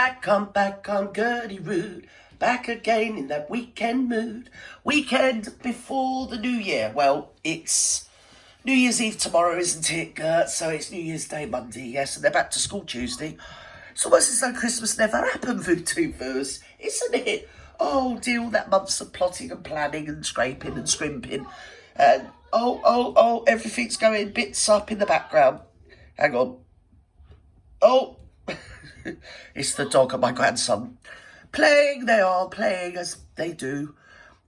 back on Gertie Rude. Back again in that weekend mood. Weekend before the New Year. Well, it's New Year's Eve tomorrow, isn't it, Gert? So it's New Year's Day Monday, yes, and they're back to school Tuesday. It's almost as though Christmas never happened for two furs, isn't it? Oh dear, all that months of plotting and planning and scraping and scrimping. And everything's going bits up in the background. Hang on. Oh, it's the dog and my grandson. They are playing as they do.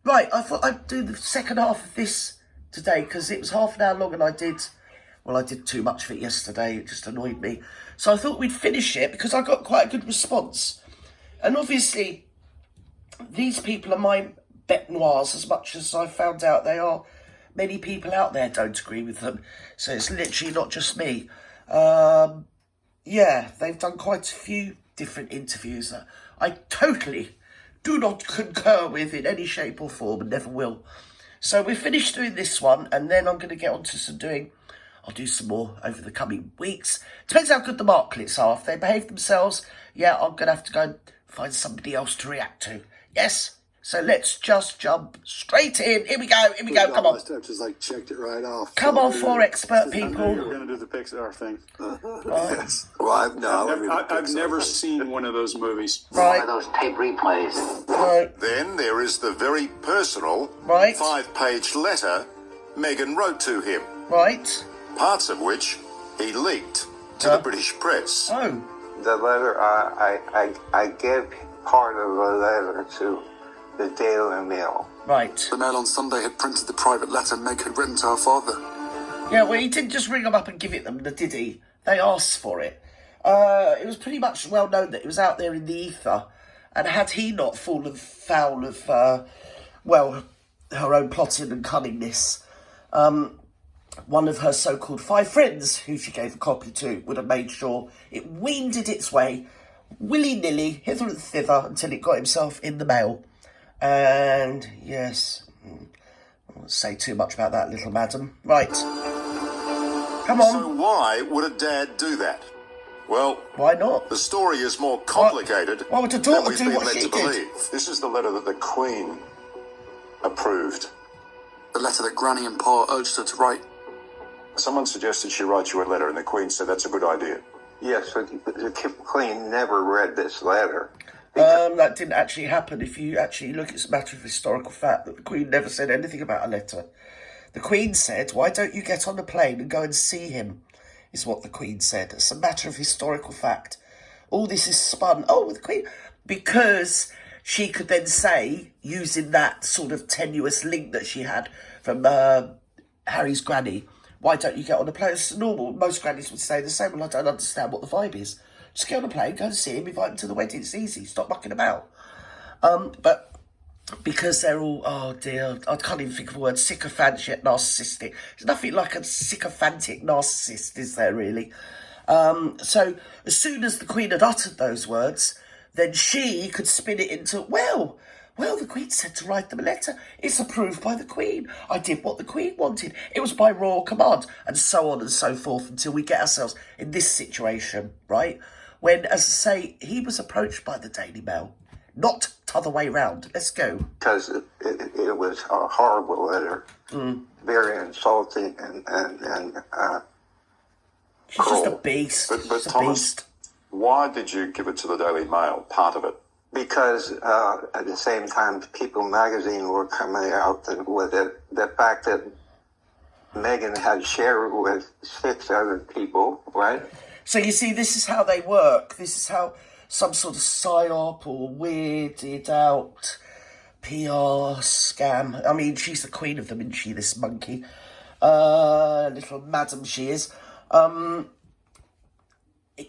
Right, I thought I'd do the second half of this today because it was half an hour long and I did too much of it yesterday. It just annoyed me. So I thought we'd finish it because I got quite a good response. And obviously, these people are my bête noirs as much as I found out they are. Many people out there don't agree with them. So it's literally not just me. Yeah, they've done quite a few different interviews that I totally do not concur with in any shape or form and never will. So we're finished doing this one and then I'm going to get on to I'll do some more over the coming weeks. Depends how good the Marklets are. If they behave themselves, yeah, I'm going to have to go and find somebody else to react to. Yes? So let's just jump straight in. Here we go, come on. I've just checked it right off. Come on, four expert people. You're going to do the Pixar thing. Yes. Well, I've never seen one of those movies. Right. One of those tape replays. Right. Then there is the very personal, Right. 5-page letter Meghan wrote to him, Right. parts of which he leaked to the British press. Oh. The letter, I gave part of the letter to the Daily Mail. Right. the Mail on Sunday had printed the private letter Meg had written to her father. Yeah, well, he didn't just ring them up and give it them, did he? They asked for it. It was pretty much well known that it was out there in the ether. And had he not fallen foul of, her own plotting and cunningness, one of her so-called 5 friends, who she gave a copy to, would have made sure it wended its way willy-nilly hither and thither until it got himself in the mail. And yes, I won't say too much about that, little madam. Right. Come on. So why would a dad do that? Well, Why not? the story is more complicated Why would a than daughter we've do been what led she to did? believe. This is the letter that the Queen approved. The letter that Granny and Pa urged her to write. Someone suggested she write you a letter, and the Queen said that's a good idea. Yes, but the Queen never read this letter. That didn't actually happen. If you actually look, it's a matter of historical fact that the Queen never said anything about a letter. The Queen said, why don't you get on the plane and go and see him, is what the Queen said. It's a matter of historical fact. All this is spun. Oh, the Queen, because she could then say, using that sort of tenuous link that she had from Harry's granny, why don't you get on the plane? It's normal. Most grannies would say the same. Well, I don't understand what the vibe is. Just get on a plane, go and see him, invite him to the wedding. It's easy. Stop mucking about. But because they're all, oh dear, I can't even think of the word, sycophantic yet narcissistic. There's nothing like a sycophantic narcissist, is there really? So as soon as the Queen had uttered those words, then she could spin it into, well, the Queen said to write them a letter. It's approved by the Queen. I did what the Queen wanted. It was by royal command, and so on and so forth until we get ourselves in this situation, right? When, as I say, he was approached by the Daily Mail, not t'other way round. Let's go. Because it was a horrible letter. Very insulting and She's just a beast. But She's a Thomas, beast. why did you give it to the Daily Mail, part of it? because at the same time People magazine were coming out with it. The fact that Meghan had shared with 6 other people, right? So you see, this is how they work. This is how some sort of psyop or weirded out PR scam. I mean, she's the queen of them, isn't she, this monkey? Little madam she is.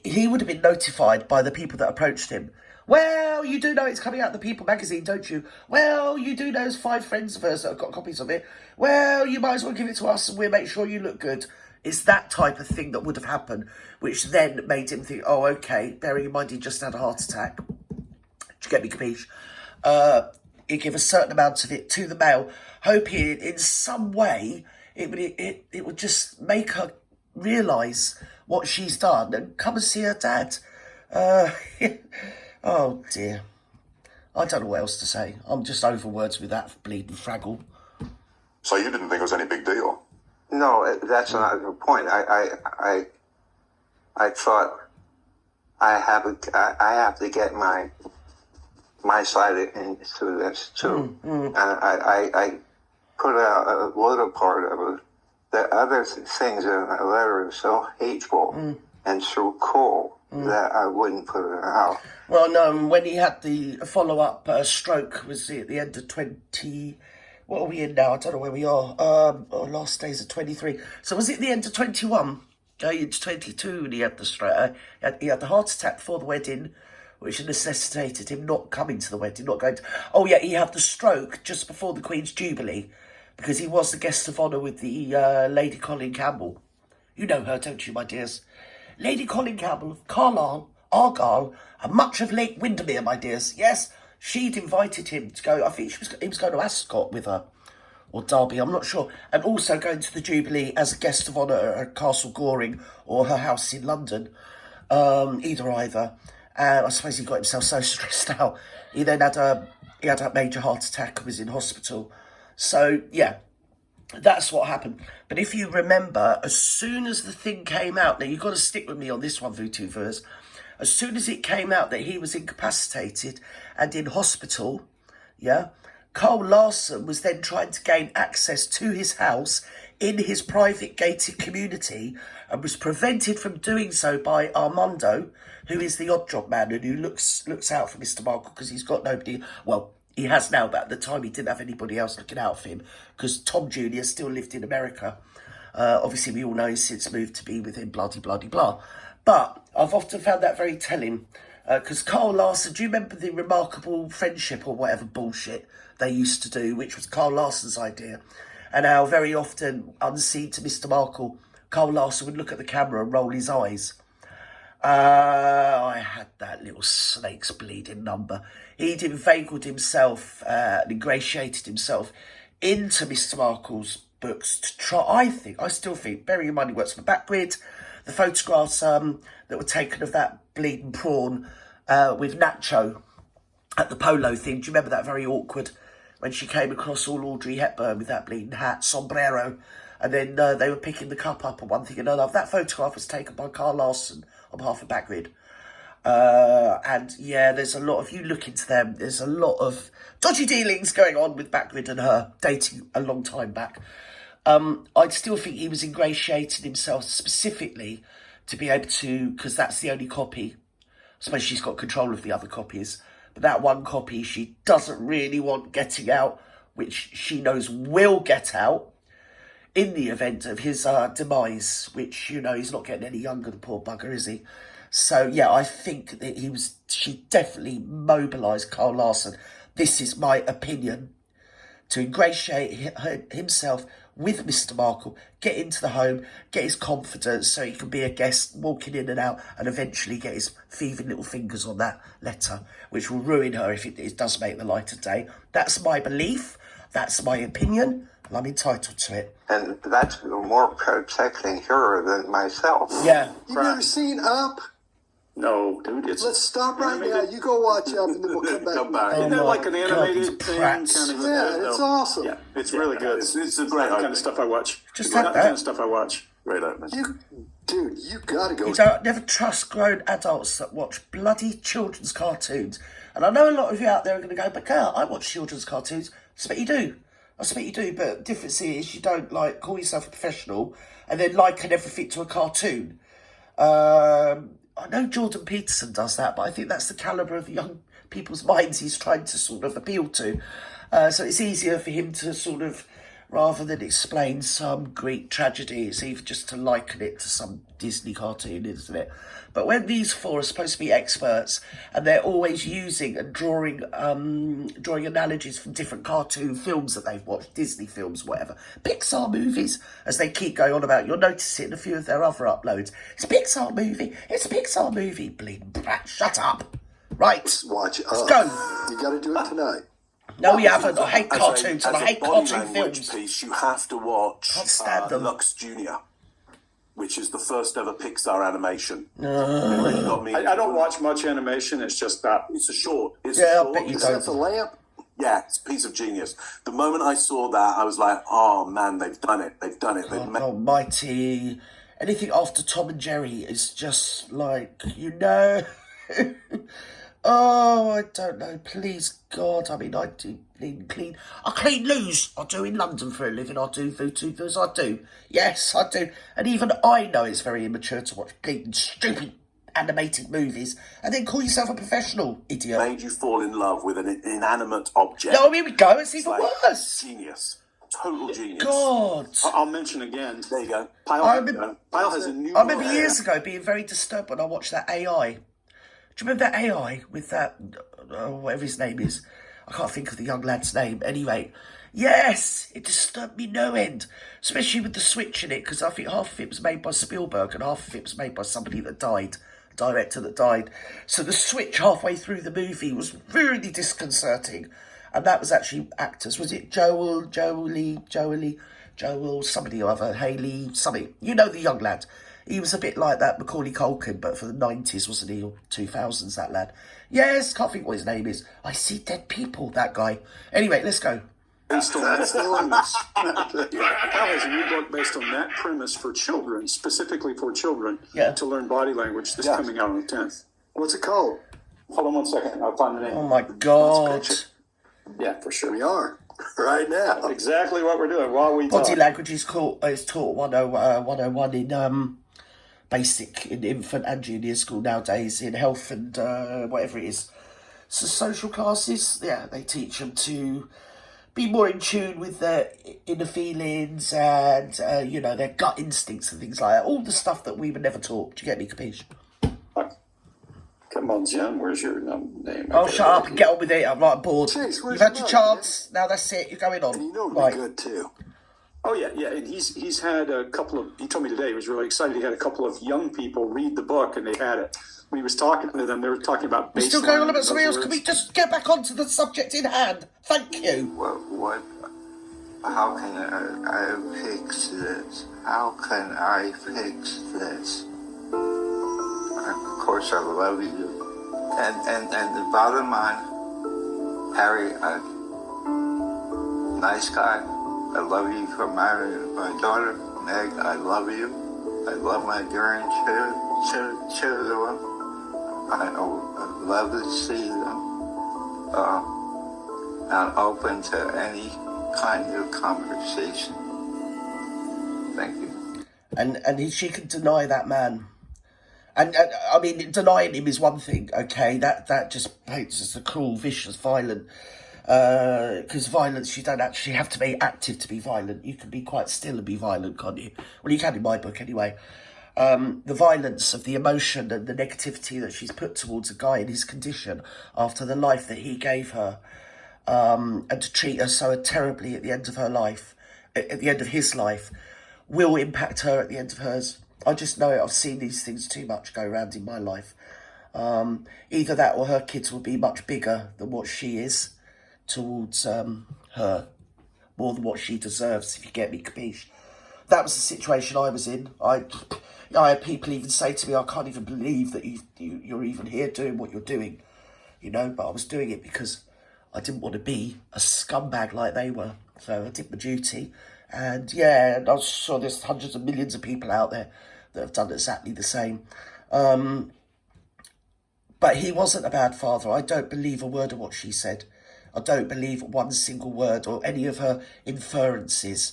He would have been notified by the people that approached him. Well, you do know it's coming out in the People magazine, don't you? Well, you do know there's 5 friends of hers that have got copies of it. Well, you might as well give it to us and we'll make sure you look good. It's that type of thing that would have happened, which then made him think, oh, okay, bearing in mind he just had a heart attack. Do you get me, capiche? He'd give a certain amount of it to the Mail, hoping in some way it would just make her realise what she's done and come and see her dad. Oh dear. I don't know what else to say. I'm just over words with that bleeding Fraggle. So you didn't think it was any big deal? No, that's not the point. I thought I have to get my side into this too. And I put out a little part of it. The other things in the letter are so hateful and so cold that I wouldn't put it out. Well, no, when he had the follow-up stroke, was at the end of 20... What are we in now? I don't know where we are. Last days of 23. So was it the end of 21? Going into 22 when he had the stroke. He had the heart attack before the wedding, which necessitated him not coming to the wedding, not going to... Oh, yeah, he had the stroke just before the Queen's Jubilee, because he was the guest of honour with the Lady Colin Campbell. You know her, don't you, my dears? Lady Colin Campbell of Carlisle, Argyle, and much of Lake Windermere, my dears. Yes, she'd invited him to go. I think he was going to Ascot with her, or Derby, I'm not sure. And also going to the Jubilee as a guest of honour at Castle Goring or her house in London. Either. And I suppose he got himself so stressed out. He then had a major heart attack and was in hospital. So, yeah, that's what happened. But if you remember, as soon as the thing came out, now you've got to stick with me on this one, VTubers. As soon as it came out that he was incapacitated and in hospital, yeah, Carl Larson was then trying to gain access to his house in his private gated community and was prevented from doing so by Armando, who is the odd job man and who looks out for Mr. Markle because he's got nobody. Well, he has now, but at the time he didn't have anybody else looking out for him because Tom Jr. still lived in America. Obviously, we all know he's since moved to be with him, blah, blah, blah, blah. But I've often found that very telling because Carl Larson, do you remember the remarkable friendship or whatever bullshit they used to do, which was Carl Larson's idea? And how very often, unseen to Mr. Markle, Carl Larson would look at the camera and roll his eyes. I had that little snake's bleeding number. He'd inveigled himself and ingratiated himself into Mr. Markle's books to try, I still think, bearing in mind he works for Backgrid, the photographs that were taken of that bleeding prawn with Nacho at the polo thing. Do you remember that very awkward when she came across all Audrey Hepburn with that bleeding hat, sombrero, and then they were picking the cup up and one thing and another. That photograph was taken by Carl Larson on behalf of Backgrid. And yeah, there's a lot, if you look into them, there's a lot of dodgy dealings going on with Backgrid and her, dating a long time back. I'd still think he was ingratiating himself specifically to be able to, because that's the only copy. I suppose she's got control of the other copies, but that one copy she doesn't really want getting out, which she knows will get out in the event of his demise, which, you know, he's not getting any younger, the poor bugger, is he? So, yeah, I think that she definitely mobilised Carl Larson. This is my opinion, to ingratiate himself with Mr. Markle, get into the home, get his confidence so he can be a guest walking in and out and eventually get his thieving little fingers on that letter, which will ruin her if it does make the light of day. That's my belief, that's my opinion, and I'm entitled to it. And that's more protecting her than myself. Yeah. You've never seen Up? No, dude, it's... Let's stop right now. You go watch Up and then we'll come back. Come back. Oh Isn't that like an my God, animated these thing? prats. Kind of, Yeah, it's awesome. Yeah, it's really good. It's a It's great the kind opening. of stuff I watch. Just Not like the kind that. of stuff I watch. Great opening. Dude, you gotta go. You don't never trust grown adults that watch bloody children's cartoons. And I know a lot of you out there are going to go, but Carl, I watch children's cartoons. I expect you do. But the difference is you don't like call yourself a professional and then liken everything to a cartoon. I know Jordan Peterson does that, but I think that's the calibre of young people's minds he's trying to sort of appeal to. So it's easier for him to sort of, rather than explain some Greek tragedy, it's either just to liken it to some Disney cartoon, isn't it? But when these four are supposed to be experts and they're always using and drawing analogies from different cartoon films that they've watched, Disney films, whatever, Pixar movies, as they keep going on about, you'll notice it in a few of their other uploads. It's a Pixar movie, bleeding brat, shut up. Right, Watch Up. let's go. You gotta do it tonight. No, we haven't. I hate cartoons and I hate body cartoon language films. piece, you have to watch Can't stand them. Lux Junior. which is the first ever Pixar animation. It really got me. I don't watch much animation. It's just that. It's a short. It's Yeah, a I short. bet you Is that the lamp? Yeah, it's a piece of genius. The moment I saw that, I was like, oh man, they've done it. They've done it. They've God made almighty. Anything after Tom and Jerry is just like, you know. Oh, I don't know. Please, God. I mean, I do clean. I clean loos. I do in London for a living. I do VTubers. I do. Yes, I do. And even I know it's very immature to watch bleeding stupid animated movies and then call yourself a professional, idiot. made you fall in love with an inanimate object. No, here we go. It's even like worse. Genius. Total genius. God. I'll mention again. There you go. Pyle has a new. I remember years ago being very disturbed when I watched that AI. Do you remember that AI with that, whatever his name is? I can't think of the young lad's name. Anyway, yes, it disturbed me no end. Especially with the switch in it, because I think half of it was made by Spielberg and half of it was made by somebody that died, a director that died. So the switch halfway through the movie was really disconcerting. And that was actually actors. Was it Joel, somebody or other, Haley, something. You know the young lad. He was a bit like that Macaulay Culkin, but for the 90s, wasn't he? Or 2000s, that lad. Yes, can't think what his name is. I see dead people, that guy. Anyway, let's go. Based on that premise. Pyle has a new book based on that premise for children, specifically for children, to learn body language. This coming out on the 10th. What's it called? Hold on one second. I'll find the name. Oh, my God. Yeah, for sure. We are right now. Exactly what we're doing while we talk. Body language is taught 101 in basic, in infant and junior school nowadays, in health and whatever it is. So social classes, yeah, they teach them to be more in tune with their inner feelings and, their gut instincts and things like that. All the stuff that we were never taught. Do you get me, Capiche? Come on, Jim. Where's your name? Oh, shut up and get on with it. I'm right bored. Jeez, You've had your chance. Now that's it. You're going on. And you know it'll Right. be good too. Oh yeah. And he's had a couple of. He told me today he was really excited. He had a couple of young people read the book, and they had it. When he was talking to them, they were talking about. We're still going on about something else. Can we just get back onto the subject in hand? Thank you. What? How can I fix this? How can I fix this? Of course, I love you. And the bottom line, Harry, nice guy. I love you for marrying my daughter, Meg. I love you. I love my grandchildren. I love to see them. I'm open to any kind of conversation. Thank you. And she can deny that man. And I mean, denying him is one thing, okay? That just paints as a cruel, vicious, violent. Because violence, you don't actually have to be active to be violent. You can be quite still and be violent, can't you? Well, you can in my book anyway. The violence of the emotion and the negativity that she's put towards a guy in his condition after the life that he gave her, and to treat her so terribly at the end of her life, at the end of his life, will impact her at the end of hers. I just know it. I've seen these things too much go around in my life. Either that or her kids will be much bigger than what she is towards her. More than what she deserves, if you get me, capiche? That was the situation I was in. I had people even say to me, I can't even believe that you're even here doing what you're doing. But I was doing it because I didn't want to be a scumbag like they were. So I did my duty. And yeah, I'm sure there's hundreds of millions of people out there that have done exactly the same. But he wasn't a bad father. I don't believe a word of what she said. I don't believe one single word or any of her inferences.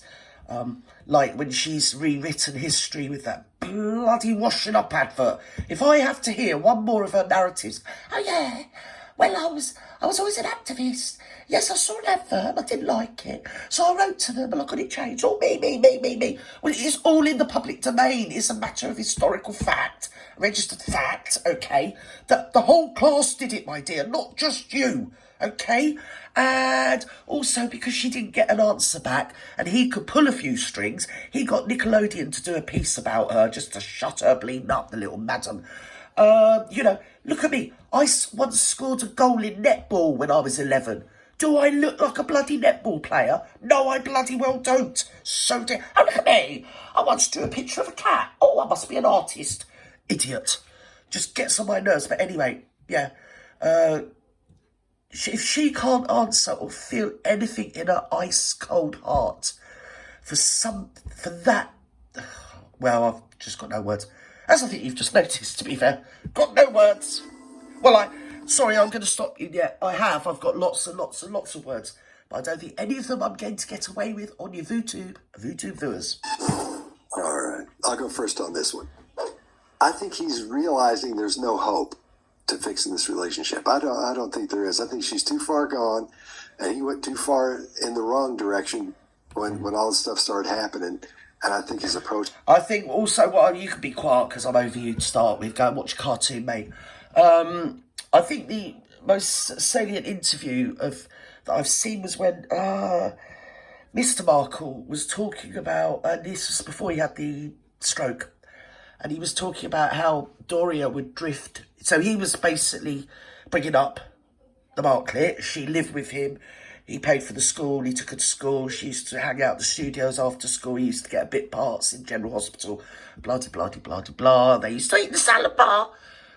Like when she's rewritten history with that bloody washing up advert. If I have to hear one more of her narratives, oh yeah, well I was always an activist. Yes, I saw an advert, I didn't like it. So I wrote to them and I got it changed. Oh, me. Well, it's all in the public domain. It's a matter of historical fact, registered fact, okay? That the whole class did it, my dear, not just you, okay? And also because she didn't get an answer back and he could pull a few strings, he got Nickelodeon to do a piece about her just to shut her bleeding up, the little madam. Look at me. I once scored a goal in netball when I was 11. Do I look like a bloody netball player? No, I bloody well don't. So oh, look at me. I once drew a picture of a cat. Oh, I must be an artist. Idiot. Just gets on my nerves. But anyway, yeah. If she can't answer or feel anything in her ice cold heart for that, well, I've just got no words. As I think you've just noticed, to be fair. Got no words. Well, sorry, I'm going to stop you. Yeah, I've got lots and lots and lots of words. But I don't think any of them I'm going to get away with on your VooTube viewers. All right. I'll go first on this one. I think he's realizing there's no hope to fixing this relationship. I don't think there is. I think she's too far gone, and he went too far in the wrong direction when all this stuff started happening. And I think his approach... I think also, well, you can be quiet because I'm over you to start with. Go and watch a cartoon, mate. I think the most salient interview that I've seen was when Mr. Markle was talking about, and this was before he had the stroke, and he was talking about how Doria would drift. So he was basically bringing up the Marklet. She lived with him. He paid for the school. He took her to school. She used to hang out at the studios after school. He used to get a bit parts in General Hospital. Blah, blah, blah, blah, blah. They used to eat the salad bar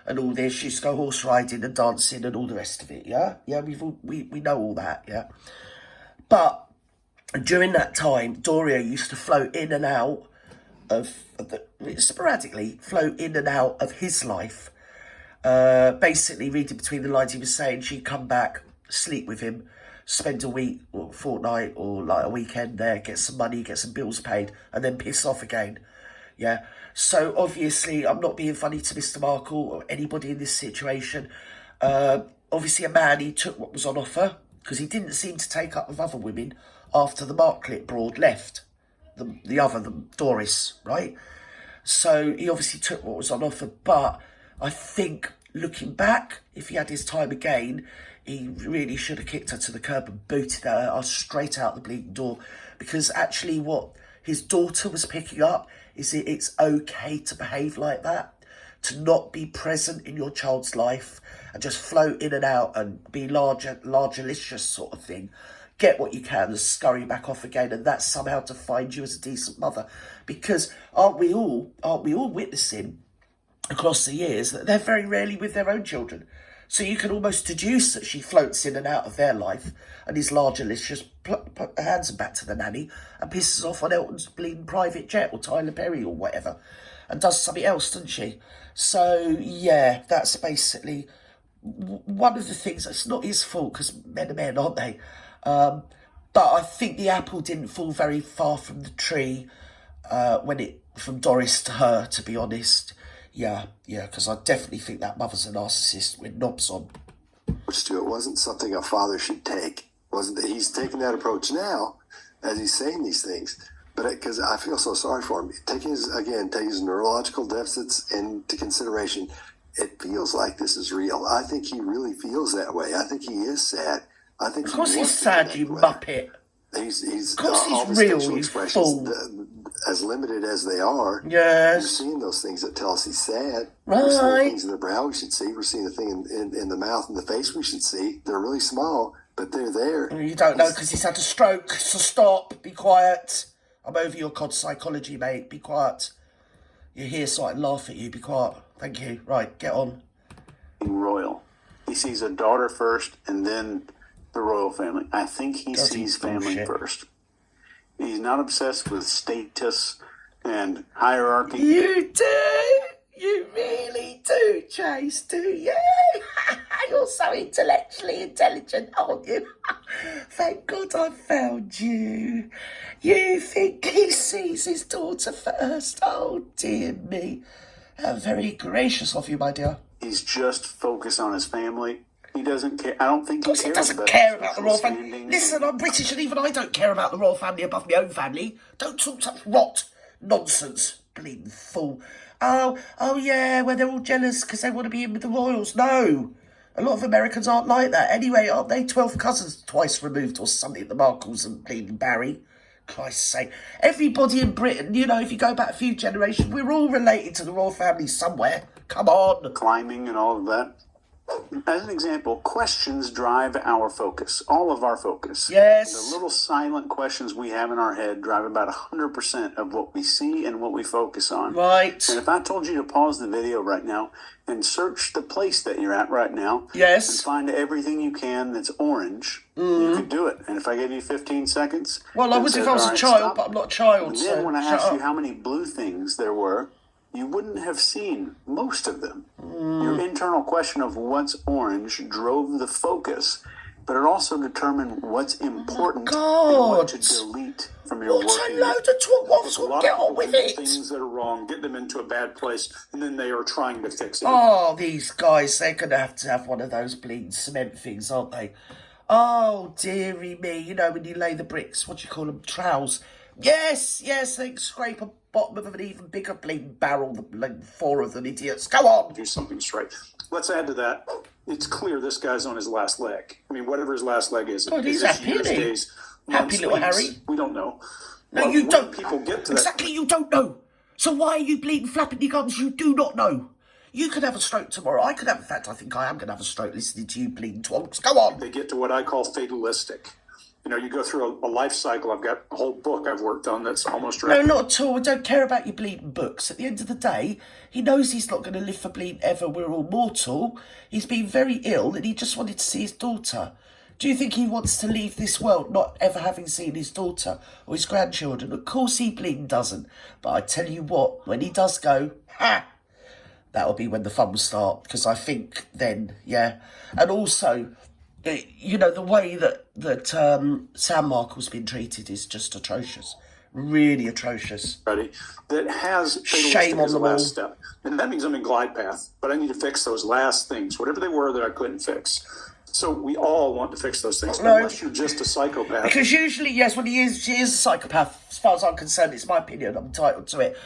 and all this. She used to go horse riding and dancing and all the rest of it, yeah? Yeah, we know all that, yeah? But during that time, Doria used to float in and out sporadically float in and out of his life. Basically, reading between the lines, he was saying she'd come back, sleep with him, spend a week or a fortnight or like a weekend there, get some money, get some bills paid, and then piss off again. Yeah. So obviously, I'm not being funny to Mr. Markle or anybody in this situation. Obviously, a man, he took what was on offer because he didn't seem to take up with other women after the Marklet broad left. The Doris, right? So he obviously took what was on offer, but I think looking back, if he had his time again, he really should have kicked her to the curb and booted her straight out the bleeding door, because actually what his daughter was picking up is it's okay to behave like that, to not be present in your child's life and just float in and out and be largerlicious sort of thing. Get what you can and scurry back off again, and that's somehow to find you as a decent mother. Because aren't we all witnessing across the years that they're very rarely with their own children? So you can almost deduce that she floats in and out of their life and is largerlicious, hands them back to the nanny and pisses off on Elton's bleeding private jet or Tyler Perry or whatever and does something else, doesn't she? So yeah, that's basically one of the things. It's not his fault because men are men, aren't they? But I think the apple didn't fall very far from the tree from Doris to her, to be honest. Yeah, because I definitely think that mother's a narcissist with knobs on. It wasn't something a father should take. Wasn't that he's taking that approach now as he's saying these things? But because I feel so sorry for him, taking his neurological deficits into consideration, it feels like this is real. I think he really feels that way. I think he is sad. I think of course he's sad, you muppet. He's of course he's real, you fool. As limited as they are, yes. We're seeing those things that tell us he's sad. Right. We're seeing the things in the brow we should see. We're seeing the thing in the mouth and the face we should see. They're really small, but they're there. You don't know because he's had a stroke, so stop, be quiet. I'm over your cod psychology, mate. Be quiet. You're here so I can laugh at you. Be quiet. Thank you. Right, get on. Royal. He sees a daughter first and then the royal family. I think he sees family first. He's not obsessed with status and hierarchy. You do. You really do, Chase, do you? You're so intellectually intelligent, aren't you? Thank God I found you. You think he sees his daughter first? Oh, dear me. How very gracious of you, my dear. He's just focused on his family. He doesn't care. I don't think he doesn't care about the royal family. Listen, I'm British and even I don't care about the royal family above my own family. Don't talk such rot. Nonsense. Bleeding fool. Oh yeah, well, they're all jealous because they want to be in with the royals. No. A lot of Americans aren't like that. Anyway, aren't they 12 cousins twice removed or something, the Markles and bleeding Barry? Christ's sake. Everybody in Britain, if you go back a few generations, we're all related to the royal family somewhere. Come on. Climbing and all of that. as an example, questions drive our focus, all of our focus. Yes. The little silent questions we have in our head drive about 100% of what we see and what we focus on. Right. And if I told you to pause the video right now and search the place that you're at right now, Yes. and find everything you can that's orange, you could do it. And if I gave you 15 seconds, Well, I and would said, if I was "All a right, child, stop," but I'm not a child. and So then when I shut asked up. you how many blue things there were, you wouldn't have seen most of them. Your internal question of what's orange drove the focus, but it also determined what's important and what to delete from your What working. a load of talk. What's A lot get of on people with do it? things that are wrong, get them into a bad place, and then they are trying to fix it. Oh, these guys, they're going to have one of those bleeding cement things, aren't they? Oh, dearie me. You know, when you lay the bricks, what do you call them? Trowels. Yes, they can scrape a bottom of an even bigger bleeding barrel, like 4 of them idiots. Go on. Do something straight. Let's add to that. It's clear this guy's on his last leg. I mean, whatever his last leg is. God, he's is it happy, years, isn't he? days, Happy months, little weeks? Harry. We don't know. No, But you when don't. people get to Exactly, you don't know. So why are you bleeding flapping your gums? You do not know. You could have a stroke tomorrow. I could have, in fact, I think I am going to have a stroke listening to you bleeding twonks. Go on. they get to what I call fatalistic. You know, you go through a life cycle. I've got a whole book I've worked on that's almost No, ready. not at all. I don't care about your bleeding books. At the end of the day, he knows he's not going to live for bleeding ever. We're all mortal. He's been very ill and he just wanted to see his daughter. Do you think he wants to leave this world not ever having seen his daughter or his grandchildren? Of course he bleeding doesn't. But I tell you what, when he does go, that'll be when the fun will start. Because I think then, yeah. And also, you know, the way that Sam Markle's been treated is just atrocious. Really atrocious. That has fatalistic Shame on as a them all. last step. And that means I'm in glide path, but I need to fix those last things, whatever they were that I couldn't fix. So we all want to fix those things, No. unless you're just a psychopath. Because usually, yes, when she is a psychopath, as far as I'm concerned, it's my opinion, I'm entitled to it.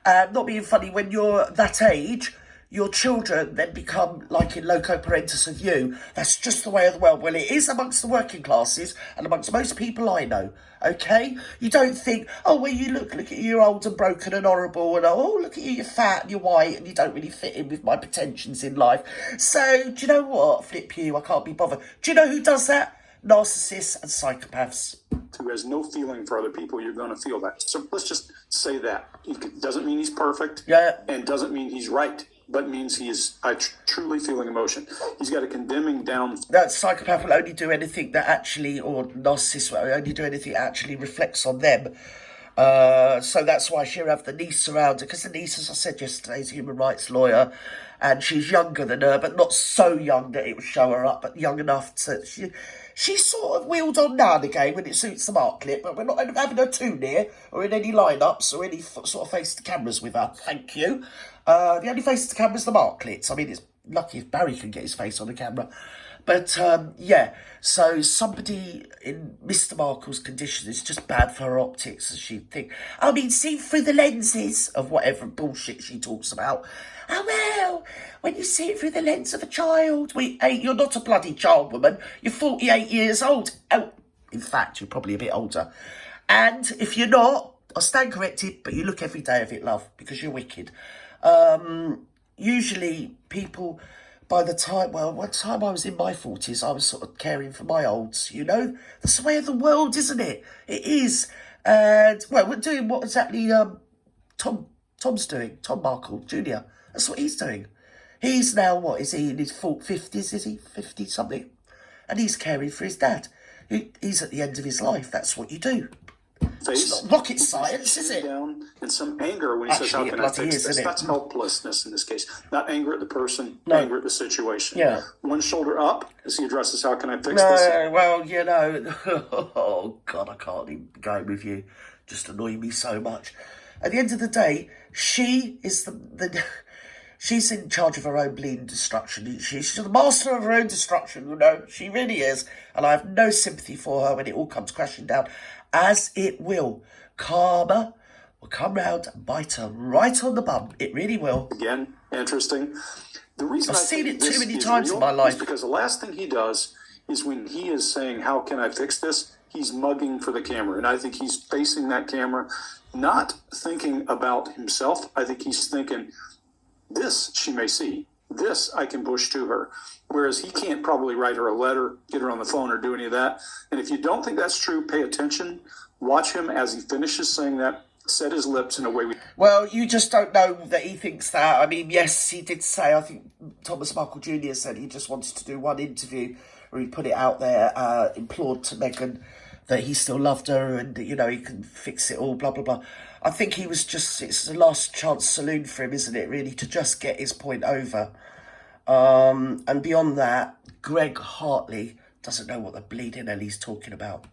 Not being funny, when you're that age, your children then become like in loco parentis of you. That's just the way of the world. Well, it is amongst the working classes and amongst most people I know, okay? You don't think, oh, well, you look at you, you're old and broken and horrible, and oh, look at you, you're fat and you're white and you don't really fit in with my pretensions in life. So, do you know what? Flip you, I can't be bothered. Do you know who does that? Narcissists and psychopaths. Who has no feeling for other people, you're going to feel that. So let's just say that. It doesn't mean he's perfect. Yeah. And doesn't mean he's right, but means he is truly feeling emotion. He's got a condemning down. That psychopath will only do anything that actually, or narcissist will only do anything that actually reflects on them. So that's why she'll have the niece around her, because the niece, as I said yesterday, is a human rights lawyer, and she's younger than her, but not so young that it would show her up, but young enough to... She's sort of wheeled on now and again when it suits the mark clip, but we're not having her too near, or in any lineups, or any sort of face to cameras with her. Thank you. The only face to camera is the marklets. I mean, it's lucky if Barry can get his face on the camera. But, yeah, so somebody in Mr. Markle's condition is just bad for her optics, as she'd think. I mean, see through the lenses of whatever bullshit she talks about. Oh, well, when you see it through the lens of a child. Hey, you're not a bloody child, woman. You're 48 years old. Oh, in fact, you're probably a bit older. And if you're not, I stand corrected, but you look every day of it, love, because you're wicked. Usually people... By the time, well, one time I was in my 40s, I was sort of caring for my olds, you know? That's the way of the world, isn't it? It is. And, well, we're doing what exactly Tom's doing, Tom Markle Jr. That's what he's doing. He's now, what, is he in his 50s, is he? 50-something? And he's caring for his dad. He's at the end of his life. That's what you do. It's not rocket science, is it? Down and some anger when he says, how Actually, can it I bloody fix is, this? isn't it? That's helplessness in this case. Not anger at the person, No. anger at the situation. Yeah. One shoulder up as he addresses, how can I fix this? No, well, you know, oh, God, I can't even go with you. Just annoy me so much. At the end of the day, she is she's in charge of her own bleeding destruction. She's the master of her own destruction, you know. She really is. And I have no sympathy for her when it all comes crashing down. As it will. Karma will come round and bite her right on the bum. It really will. Again, interesting. The reason I've I seen think it too this many is times in real my life. is because the last thing he does is when he is saying, how can I fix this? He's mugging for the camera. And I think he's facing that camera, not thinking about himself. I think he's thinking, this she may see, This I can push to her. Whereas he can't probably write her a letter, get her on the phone, or do any of that. And if you don't think that's true, pay attention. Watch him as he finishes saying that, set his lips in a way we... Well, you just don't know that he thinks that. I mean, yes, he did say, I think Thomas Markle Jr. said he just wanted to do one interview where he put it out there, implored to Meghan that he still loved her and, you know, he can fix it all, blah, blah, blah. I think he was just, it's the last chance saloon for him, isn't it, really, to just get his point over. And beyond that, Greg Hartley doesn't know what the bleeding hell he's talking about.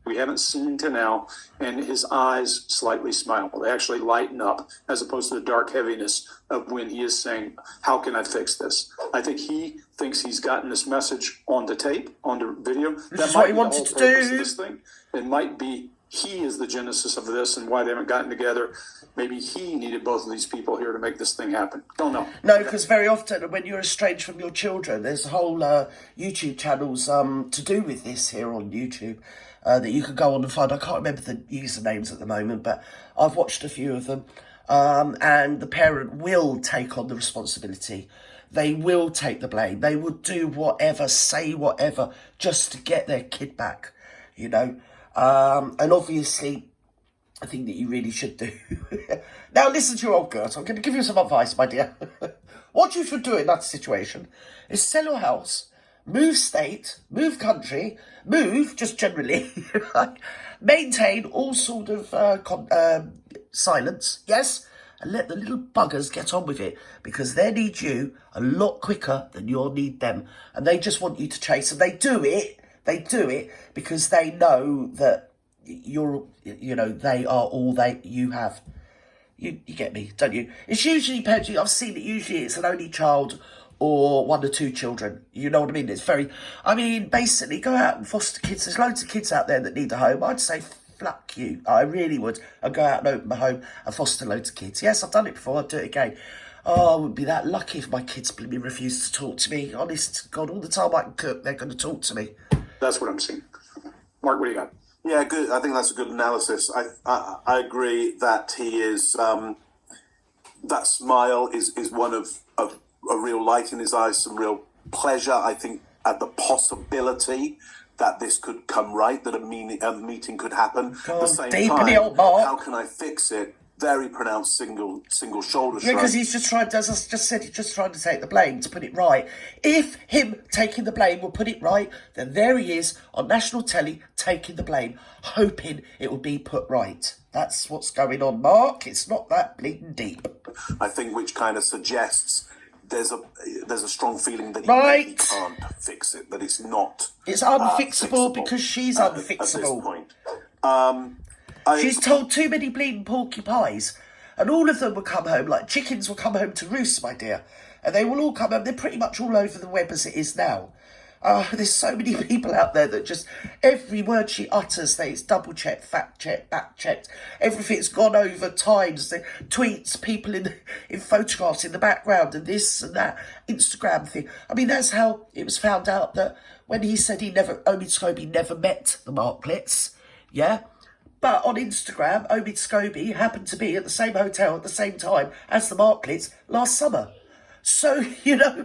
We haven't seen to now, and his eyes slightly smile. They actually lighten up, as opposed to the dark heaviness of when he is saying, how can I fix this? I think he thinks he's gotten this message onto tape, onto video. This is what he wanted to do. This thing. It might be he is the genesis of this and why they haven't gotten together. Maybe he needed both of these people here to make this thing happen. Don't know. No, because very often when you're estranged from your children, there's whole YouTube channels to do with this here on YouTube. That you can go on and find. I can't remember the usernames at the moment, but I've watched a few of them. And the parent will take on the responsibility. They will take the blame. They will do whatever, say whatever, just to get their kid back, you know. And obviously, I think that you really should do. Now, listen to your old Gert. I'm going to give you some advice, my dear. What you should do in that situation is sell your house, move state, move country, move just generally, right? Maintain all sort of silence, yes, and let the little buggers get on with it, because they need you a lot quicker than you'll need them, and they just want you to chase, and they do it because they know that you know, they are all you have. You get me, don't you? It's usually, I've seen it, usually it's an only child or one or two children. You know what I mean? It's very... I mean, basically, go out and foster kids. There's loads of kids out there that need a home. I'd say, fuck you. I really would. I'd go out and open my home and foster loads of kids. Yes, I've done it before. I'd do it again. Oh, I wouldn't be that lucky if my kids refused to talk to me. Honest to God, all the time I can cook, they're going to talk to me. That's what I'm seeing. Mark, what do you got? Yeah, good. I think that's a good analysis. I agree that he is... that smile is one of a real light in his eyes, some real pleasure, I think, at the possibility that this could come right, that a meeting could happen. God, at the same deep time, in the old Mark. how can I fix it? Very pronounced single shoulder shrug. Yeah, because he's just trying, as I just said, he's just trying to take the blame, to put it right. If him taking the blame will put it right, then there he is on national telly taking the blame, hoping it will be put right. That's what's going on, Mark. It's not that bleeding deep. I think, which kind of suggests there's a strong feeling that he Right. can't fix it, that it's not. It's unfixable fixable because she's at unfixable. this point. She's told too many bleeding porky pies, and all of them will come home like chickens will come home to roost, my dear. And they will all come home. They're pretty much all over the web as it is now. There's so many people out there that just every word she utters, it's double checked, fact checked, back checked. Everything's gone over times. The tweets, people in photographs in the background, and this and that Instagram thing. I mean, that's how it was found out that when he said Omid Scobie never met the Marklets, yeah. But on Instagram, Omid Scobie happened to be at the same hotel at the same time as the Marklets last summer. So, you know,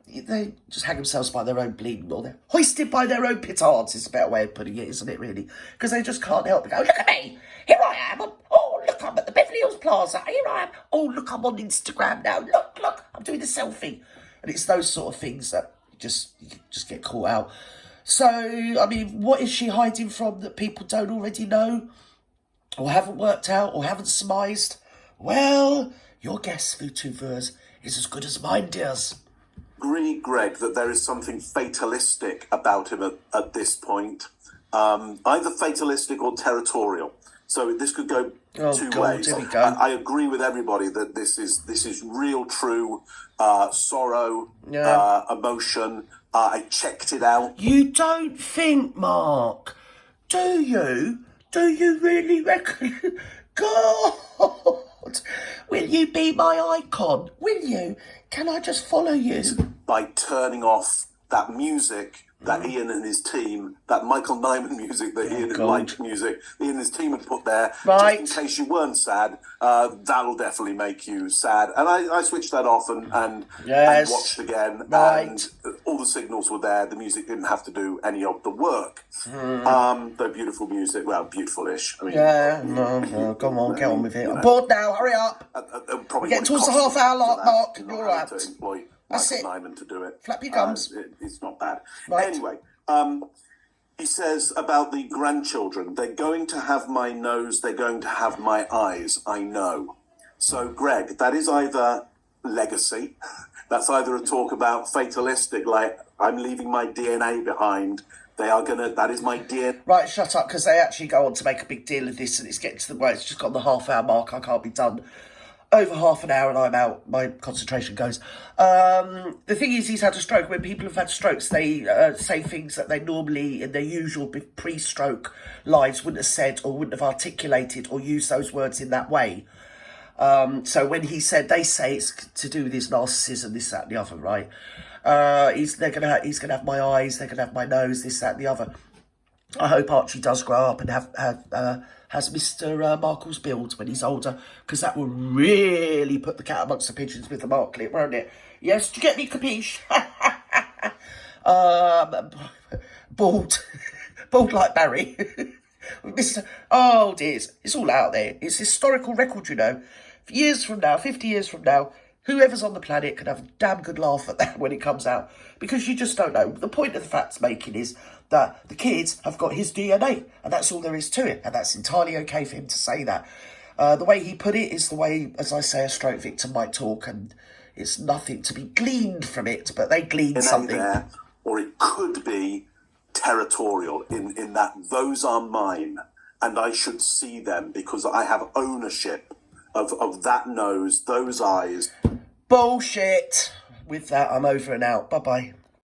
they just hang themselves by their own bleeding, or they're hoisted by their own petards, is a better way of putting it, isn't it, really? Because they just can't help but go, look at me, here I am, oh, look, I'm at the Beverly Hills Plaza, here I am, oh, look, I'm on Instagram now, look, I'm doing a selfie. And it's those sort of things that you just get caught out. So, I mean, what is she hiding from that people don't already know, or haven't worked out, or haven't surmised? Well, your guess, Futuvers, is as good as mine, dears. Agree, Greg, that there is something fatalistic about him at this point, either fatalistic or territorial. So this could go two ways. Here we go. I agree with everybody that this is real, true sorrow, emotion. I checked it out. You don't think, Mark? Do you? Do you really reckon? God, will you be my icon? Will you? Can I just follow you? By turning off that music that Ian and his team, that Michael Nyman music, that Ian and Mike music, Ian and his team had put there, right, just in case you weren't sad, that'll definitely make you sad. And I switched that off and watched again, and all the signals were there. The music didn't have to do any of the work. The beautiful music, well, beautiful-ish. I mean, no, come on, get on with it. I'm bored now, hurry up. We're getting towards the half-hour mark. You're right. To employ That's Michael it. Nyman to do it. Flap your gums. It's not bad. Right. Anyway, he says about the grandchildren, they're going to have my nose, they're going to have my eyes, I know. So, Greg, that is either legacy, that's either a talk about fatalistic, like I'm leaving my DNA behind, that is my DNA. Right, shut up, because they actually go on to make a big deal of this, and it's getting to the point, it's just got the half-hour mark, I can't be done. Over half an hour and I'm out. My concentration goes. The thing is, he's had a stroke. When people have had strokes, they say things that they normally, in their usual pre-stroke lives, wouldn't have said or wouldn't have articulated or used those words in that way. So when he said, they say it's to do with his narcissism, this, that, and the other, right? He's gonna have my eyes, they're gonna have my nose, this, that, and the other. I hope Archie does grow up and has Mr. Markle's build when he's older, because that will really put the cat amongst the pigeons with the Marklet, won't it? Yes, do you get me, capiche? Bald like Barry. Mr. Oh dear, it's all out there. It's historical record, you know. Years from now, 50 years from now, whoever's on the planet can have a damn good laugh at that when it comes out, because you just don't know. The point of the facts making is that the kids have got his DNA, and that's all there is to it, and that's entirely okay for him to say that. The way he put it is the way, as I say, a stroke victim might talk, and it's nothing to be gleaned from it, but they glean something. There, or it could be territorial in that those are mine, and I should see them because I have ownership of that nose, those eyes. Bullshit. With that, I'm over and out. Bye-bye.